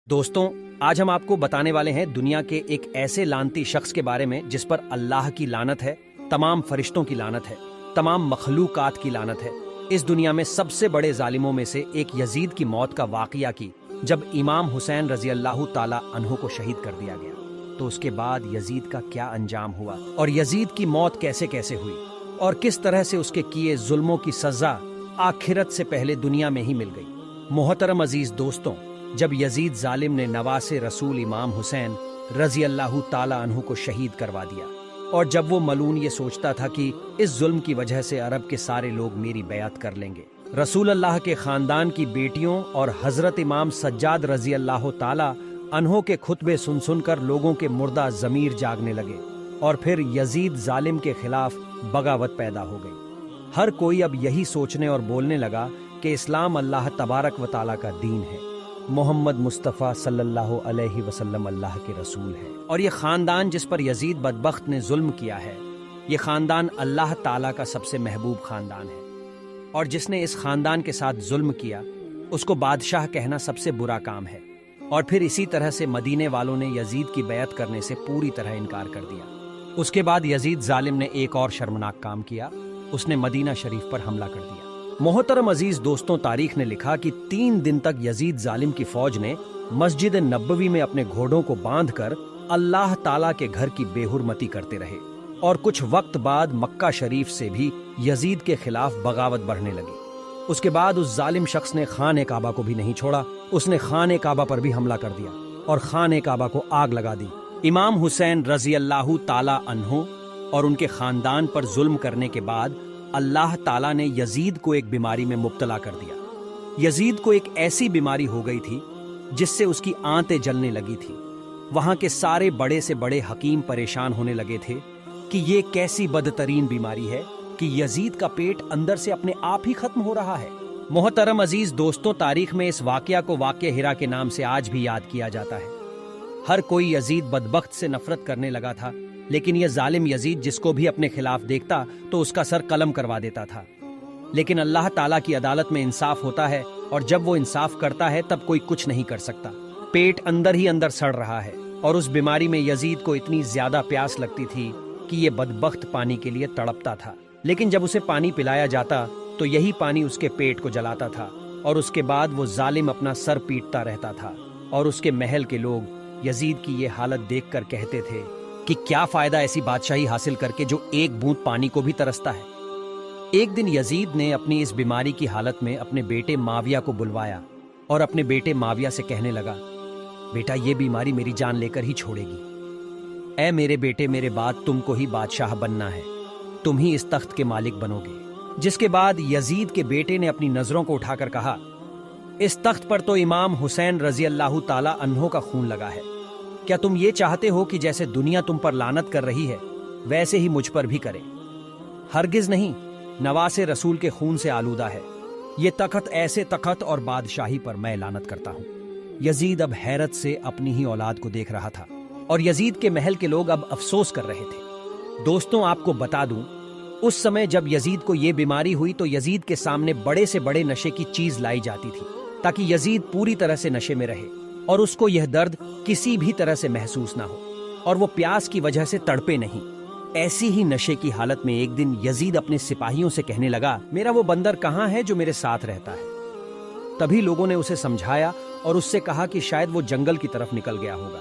दोस्तों, आज हम आपको बताने वाले हैं दुनिया के एक ऐसे लानती शख्स के बारे में जिस पर अल्लाह की लानत है, तमाम फरिश्तों की लानत है, तमाम मखलूकात की लानत है। इस दुनिया में सबसे बड़े जालिमों में से एक यजीद की मौत का वाकया की जब इमाम हुसैन रजी अल्लाह ताला अन्हु को शहीद कर दिया गया, तो उसके बाद यजीद का क्या अंजाम हुआ और यजीद की मौत कैसे कैसे हुई और किस तरह से उसके किए जुल्मों की सजा आखिरत से पहले दुनिया में ही मिल गई। मोहतरम अजीज दोस्तों, जब यजीद जालिम ने नवासे रसूल इमाम हुसैन रजी अल्लाह ताला अन्हु को शहीद करवा दिया और जब वो मलून ये सोचता था कि इस जुल्म की वजह से अरब के सारे लोग मेरी बैत कर लेंगे, रसूल अल्लाह के खानदान की बेटियों और हजरत इमाम सज्जाद रजी अल्लाह ताला अन्हु के खुतबे सुन सुनकर लोगों के मुर्दा जमीर जागने लगे और फिर यजीद जालिम के खिलाफ बगावत पैदा हो गई। हर कोई अब यही सोचने और बोलने लगा कि इस्लाम अल्लाह तबारक व ताला का दीन है, मोहम्मद मुस्तफ़ा सल्लल्लाहु अलैहि वसल्लम अल्लाह के रसूल है और ये खानदान जिस पर यजीद बदबख्त ने जुल्म किया है, ये खानदान अल्लाह ताला का सबसे महबूब खानदान है और जिसने इस खानदान के साथ जुल्म किया उसको बादशाह कहना सबसे बुरा काम है। और फिर इसी तरह से मदीने वालों ने यजीद की बैत करने से पूरी तरह इनकार कर दिया। उसके बाद यजीद जालिम ने एक और शर्मनाक काम किया, उसने मदीना शरीफ पर हमला कर दिया। मोहतरम अजीज दोस्तों, तारीख ने लिखा कि 3 दिन तक यजीद जालिम की फौज ने मस्जिद नबवी में अपने घोड़ों को बांधकर अल्लाह ताला के घर की बेहुरमती करते रहे और कुछ वक्त बाद मक्का शरीफ से भी यजीद के खिलाफ बगावत बढ़ने लगी। उसके बाद उस जालिम शख्स ने खाने काबा को भी नहीं छोड़ा, उसने खाने काबा पर भी हमला कर दिया और खाने काबा को आग लगा दी। इमाम हुसैन रजी अल्लाह ताला अन्हु और उनके खानदान पर जुल्म करने के बाद अल्लाह ताला ने यजीद को एक बीमारी में मुब्तला कर दिया। यजीद को एक ऐसी बीमारी हो गई थी जिससे उसकी आंतें जलने लगी थी। वहां के सारे बड़े से बड़े हकीम परेशान होने लगे थे कि ये कैसी बदतरीन बीमारी है कि यजीद का पेट अंदर से अपने आप ही खत्म हो रहा है। मोहतरम अजीज दोस्तों, तारीख में इस वाकया को वाक़या हिरा के नाम से आज भी याद किया जाता है। हर कोई यजीद बदबख्त से नफरत करने लगा था, लेकिन यह जालिम यजीद जिसको भी अपने खिलाफ देखता तो उसका सर कलम करवा देता था। लेकिन अल्लाह ताला की अदालत में इंसाफ होता है और जब वो इंसाफ करता है तब कोई कुछ नहीं कर सकता। पेट अंदर ही अंदर सड़ रहा है और उस बीमारी में यजीद को इतनी ज्यादा प्यास लगती थी कि ये बदबख्त पानी के लिए तड़पता था, लेकिन जब उसे पानी पिलाया जाता तो यही पानी उसके पेट को जलाता था और उसके बाद वो जालिम अपना सर पीटता रहता था और उसके महल के लोग यजीद की ये हालत देखकर कहते थे कि क्या फायदा ऐसी बादशाही हासिल करके जो एक बूंद पानी को भी तरसता है। एक दिन यजीद ने अपनी इस बीमारी की हालत में अपने बेटे माविया को बुलवाया और अपने बेटे माविया से कहने लगा, बेटा ये बीमारी मेरी जान लेकर ही छोड़ेगी। ऐ मेरे बेटे, मेरे बाद तुमको ही बादशाह बनना है, तुम ही इस तख्त के मालिक बनोगे। जिसके बाद यजीद के बेटे ने अपनी नजरों को उठाकर कहा, इस तख्त पर तो इमाम हुसैन रजी अल्लाह ताला अन्हु का खून लगा है। क्या तुम ये चाहते हो कि जैसे दुनिया तुम पर लानत कर रही है वैसे ही मुझ पर भी करे? हरगिज नहीं, नवासे रसूल के खून से आलूदा है ये तख्त, ऐसे तख्त और बादशाही पर मैं लानत करता हूँ। यजीद अब हैरत से अपनी ही औलाद को देख रहा था और यजीद के महल के लोग अब अफसोस कर रहे थे। दोस्तों, आपको बता दूं, उस समय जब यजीद को ये बीमारी हुई तो यजीद के सामने बड़े से बड़े नशे की चीज लाई जाती थी ताकि यजीद पूरी तरह से नशे में रहे और उसको यह दर्द किसी भी तरह से महसूस ना हो और वो प्यास की वजह से तड़पे नहीं। ऐसी ही नशे की हालत में एक दिन यजीद अपने सिपाहियों से कहने लगा, मेरा वो बंदर कहाँ है जो मेरे साथ रहता है? तभी लोगों ने उसे समझाया और उससे कहा कि शायद वो जंगल की तरफ निकल गया होगा।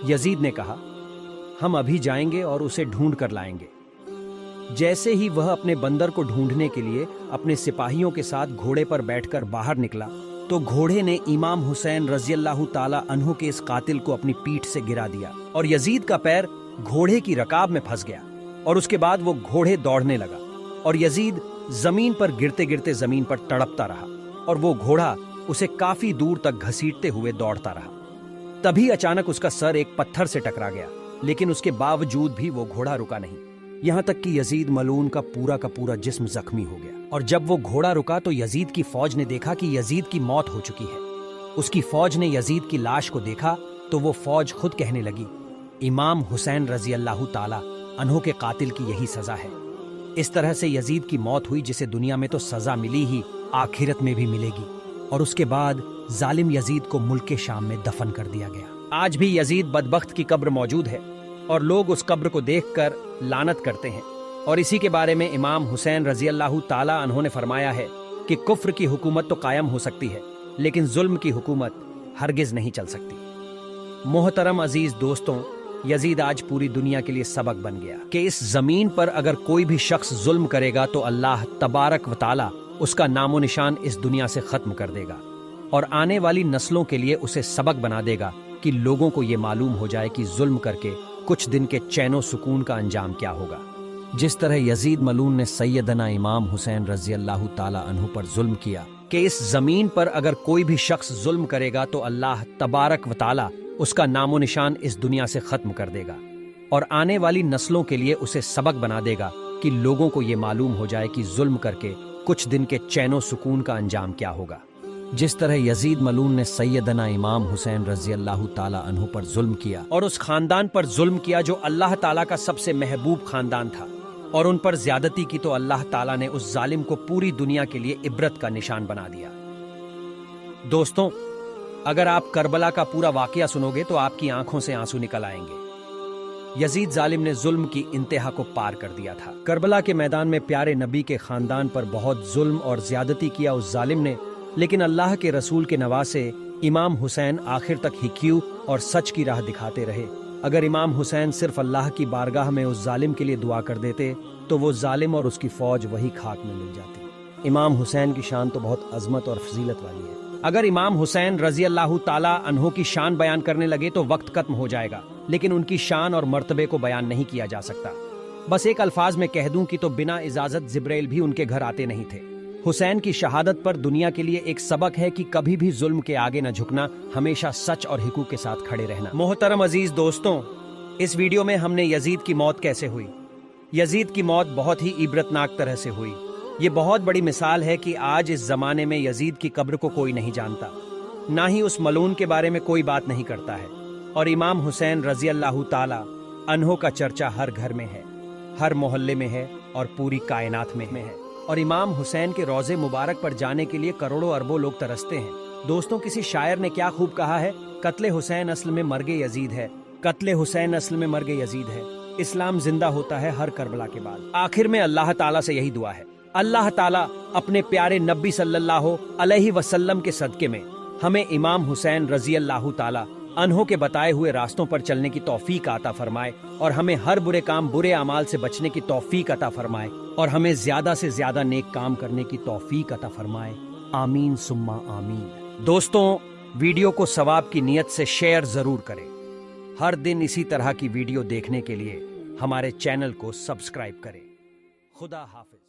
यजीद ने कहा, हम अभी जाएंगे और उसे ढूंढ कर लाएंगे। जैसे ही वह अपने बंदर को ढूंढने के लिए अपने सिपाहियों के साथ घोड़े पर बैठकर बाहर निकला तो घोड़े ने इमाम हुसैन रजी अल्लाह ताला अन्हु के इस कातिल को अपनी पीठ से गिरा दिया और यजीद का पैर घोड़े की रकाब में फंस गया और उसके बाद वो घोड़े दौड़ने लगा और यजीद जमीन पर गिरते गिरते जमीन पर तड़पता रहा और वो घोड़ा उसे काफी दूर तक घसीटते हुए दौड़ता रहा। तभी अचानक उसका सर एक पत्थर से टकरा गया, लेकिन उसके बावजूद भी वो घोड़ा रुका नहीं, यहाँ तक कि यजीद मलून का पूरा जिस्म जख्मी हो गया। और जब वो घोड़ा रुका तो यजीद की फौज ने देखा कि यजीद की मौत हो चुकी है। उसकी फौज ने यजीद की लाश को देखा तो वो फौज खुद कहने लगी, इमाम हुसैन रजी अल्लाह ताला अन्हु के कातिल की यही सजा है। इस तरह से यजीद की मौत हुई जिसे दुनिया में तो सजा मिली ही आखिरत में भी मिलेगी। और उसके बाद जालिम यजीद को मुल्क शाम में दफन कर दिया गया। आज भी यजीद बदबख्त की कब्र मौजूद है और लोग उस कब्र को देखकर लानत करते हैं। और इसी के बारे में इमाम हुसैन रजी अल्लाह ताला अन्हु ने फरमाया है कि कुफ्र की हुकूमत तो कायम हो सकती है, लेकिन जुल्म की हुकूमत हरगिज नहीं चल सकती। मोहतरम अजीज दोस्तों, यजीद आज पूरी दुनिया के लिए सबक बन गया कि इस जमीन पर अगर कोई भी शख्स जुल्म करेगा तो अल्लाह तबारक व ताला उसका नामो निशान इस दुनिया से खत्म कर देगा और आने वाली नस्लों के लिए उसे सबक बना देगा कि लोगों को ये मालूम हो जाए कि जुल्म करके कुछ दिन के चैनो सुकून का अंजाम क्या होगा। जिस तरह यजीद मलून ने सैयदना इमाम हुसैन रजी अल्लाह ताला अन्हु पर जुल्म किया कि इस जमीन पर अगर कोई भी शख्स जुल्म करेगा तो अल्लाह तबारक व ताला उसका नामो निशान इस दुनिया से खत्म कर देगा और आने वाली नस्लों के लिए उसे सबक बना देगा कि लोगों को ये मालूम हो जाए कि जुल्म करके कुछ दिन के चैनो सुकून का अंजाम क्या होगा। जिस तरह यजीद मलून ने सैयदना इमाम हुसैन रजी अल्लाह ताला अन्हु पर जुल्म किया और उस खानदान पर जुल्म किया जो अल्लाह ताला का सबसे महबूब खानदान था और उन पर ज्यादती की, तो अल्लाह ताला ने उस जालिम को पूरी दुनिया के लिए इबरत का निशान बना दिया। दोस्तों, अगर आप करबला का पूरा वाकया सुनोगे तो आपकी आंखों से आंसू निकल आएंगे। यजीद जालिम ने जुल्म की इंतहा को पार कर दिया था। करबला के मैदान में प्यारे नबी के खानदान पर बहुत जुल्म और ज्यादती किया उस जालिम ने, लेकिन अल्लाह के रसूल के नवासे इमाम हुसैन आखिर तक हिक्यू और सच की राह दिखाते रहे। अगर इमाम हुसैन सिर्फ अल्लाह की बारगाह में उस जालिम के लिए दुआ कर देते तो वो जालिम और उसकी फौज वही खाक में मिल जाती। इमाम हुसैन की शान तो बहुत अजमत और फजीलत वाली है। अगर इमाम हुसैन रजी अल्लाह ताला अन्हु की शान बयान करने लगे तो वक्त खत्म हो जाएगा, लेकिन उनकी शान और मर्तबे को बयान नहीं किया जा सकता। बस एक अल्फाज में कह दूं कि तो बिना इजाजत जिब्राइल भी उनके घर आते नहीं थे। हुसैन की शहादत पर दुनिया के लिए एक सबक है कि कभी भी जुल्म के आगे न झुकना, हमेशा सच और हिकूक के साथ खड़े रहना। मोहतरम अजीज दोस्तों, इस वीडियो में हमने यजीद की मौत कैसे हुई, यजीद की मौत बहुत ही इबरतनाक तरह से हुई। ये बहुत बड़ी मिसाल है कि आज इस जमाने में यजीद की कब्र को कोई नहीं जानता, ना ही उस मलून के बारे में कोई बात नहीं करता है। और इमाम हुसैन रजी अल्लाह ताला अन्हु का चर्चा हर घर में है, हर मोहल्ले में है और पूरी कायनात में है। और इमाम हुसैन के रोजे मुबारक पर जाने के लिए करोड़ों अरबों लोग तरसते हैं। दोस्तों, किसी शायर ने क्या खूब कहा है, कत्ले हुसैन असल में मर्गे यजीद है, कत्ले हुसैन असल में मर्गे यजीद है। इस्लाम जिंदा होता है हर करबला के बाद। आखिर में अल्लाह ताला से यही दुआ है, अल्लाह ताला अपने प्यारे नबी सल्लल्लाहु अलैहि वसल्लम के सदके में हमें इमाम हुसैन रजी अल्लाह ताला अन्हु के बताए हुए रास्तों पर चलने की तौफीक अता फरमाए और हमें हर बुरे काम बुरे अमाल से बचने की तौफीक अता फरमाए और हमें ज्यादा से ज्यादा नेक काम करने की तौफीक अता फरमाए। आमीन सुम्मा आमीन। दोस्तों, वीडियो को सवाब की नीयत से शेयर जरूर करें। हर दिन इसी तरह की वीडियो देखने के लिए हमारे चैनल को सब्सक्राइब करें। खुदा हाफिज।